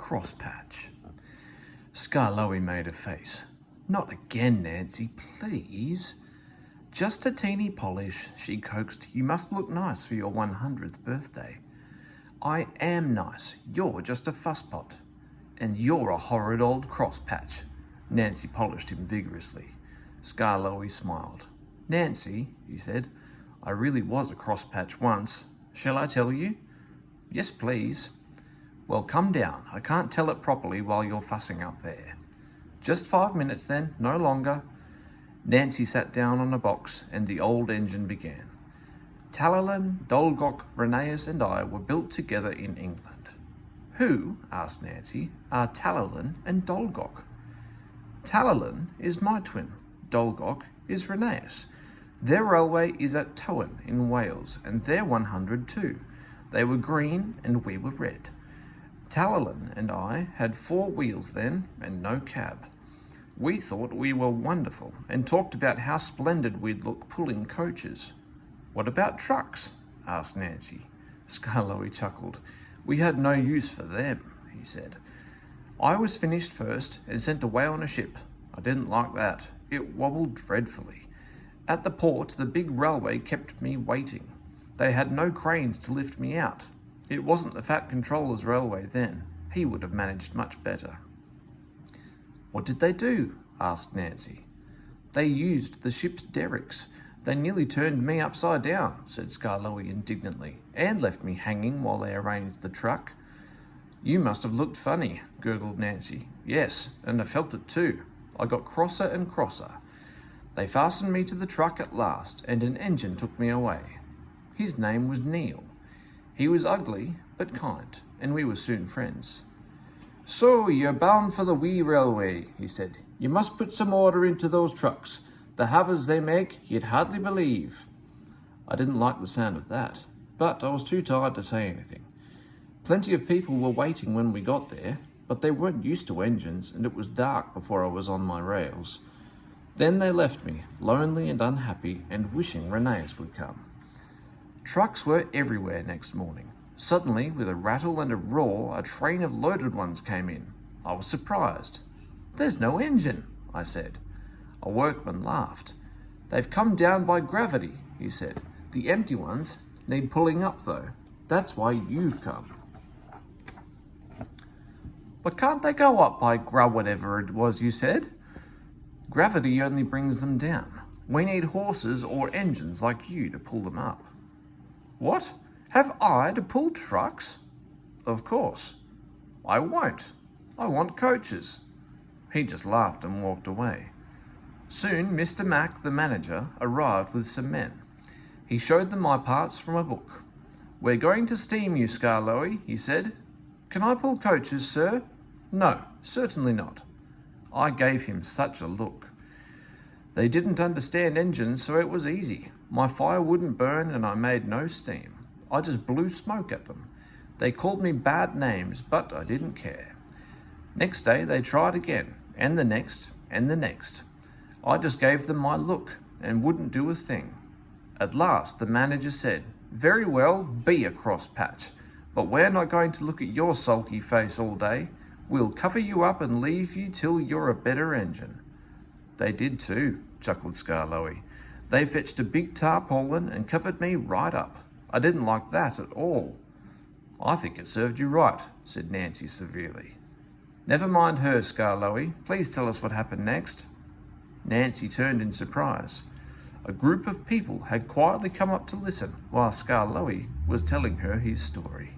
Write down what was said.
Crosspatch. Skarloey made a face. Not again, Nancy, please. Just a teeny polish, she coaxed. You must look nice for your 100th birthday. I am nice. You're just a fusspot. And you're a horrid old crosspatch. Nancy polished him vigorously. Skarloey smiled. Nancy, he said, I really was a crosspatch once. Shall I tell you? Yes, please. Well, come down. I can't tell it properly while you're fussing up there. Just 5 minutes then, no longer. Nancy sat down on a box and the old engine began. Talalin, Dolgok, Rheneas and I were built together in England. Who, asked Nancy, are Talalin and Dolgok? Talalin is my twin. Dolgok is Rheneas. Their railway is at Tywyn in Wales, and they're 100 too. They were green and we were red. Talalin and I had 4 wheels then and no cab. We thought we were wonderful and talked about how splendid we'd look pulling coaches. What about trucks? Asked Nancy. Skarloey chuckled. We had no use for them, he said. I was finished first and sent away on a ship. I didn't like that. It wobbled dreadfully. At the port, the big railway kept me waiting. They had no cranes to lift me out. It wasn't the Fat Controller's railway then. He would have managed much better. What did they do? Asked Nancy. They used the ship's derricks. They nearly turned me upside down, said Skarloey indignantly, and left me hanging while they arranged the truck. You must have looked funny, gurgled Nancy. Yes, and I felt it too. I got crosser and crosser. They fastened me to the truck at last, and an engine took me away. His name was Neil. He was ugly, but kind, and we were soon friends. So, you're bound for the wee railway, he said. You must put some order into those trucks. The havers they make, you'd hardly believe. I didn't like the sound of that, but I was too tired to say anything. Plenty of people were waiting when we got there, but they weren't used to engines, and it was dark before I was on my rails. Then they left me, lonely and unhappy, and wishing Rheneas would come. Trucks were everywhere next morning. Suddenly, with a rattle and a roar, a train of loaded ones came in. I was surprised. There's no engine, I said. A workman laughed. They've come down by gravity, he said. The empty ones need pulling up, though. That's why you've come. But can't they go up by whatever it was you said? Gravity only brings them down. We need horses or engines like you to pull them up. What? Have I to pull trucks? Of course. I won't. I want coaches. He just laughed and walked away. Soon Mr. Mack, the manager, arrived with some men. He showed them my parts from a book. We're going to steam you, Skarloey, he said. Can I pull coaches, sir? No, certainly not. I gave him such a look. They didn't understand engines, so it was easy. My fire wouldn't burn and I made no steam. I just blew smoke at them. They called me bad names, but I didn't care. Next day they tried again, and the next, and the next. I just gave them my look and wouldn't do a thing. At last the manager said, Very well, be a crosspatch, but we're not going to look at your sulky face all day. We'll cover you up and leave you till you're a better engine. They did too, chuckled Skarloey. They fetched a big tarpaulin and covered me right up. I didn't like that at all. I think it served you right, said Nancy severely. Never mind her, Skarloey. Please tell us what happened next. Nancy turned in surprise. A group of people had quietly come up to listen while Skarloey was telling her his story.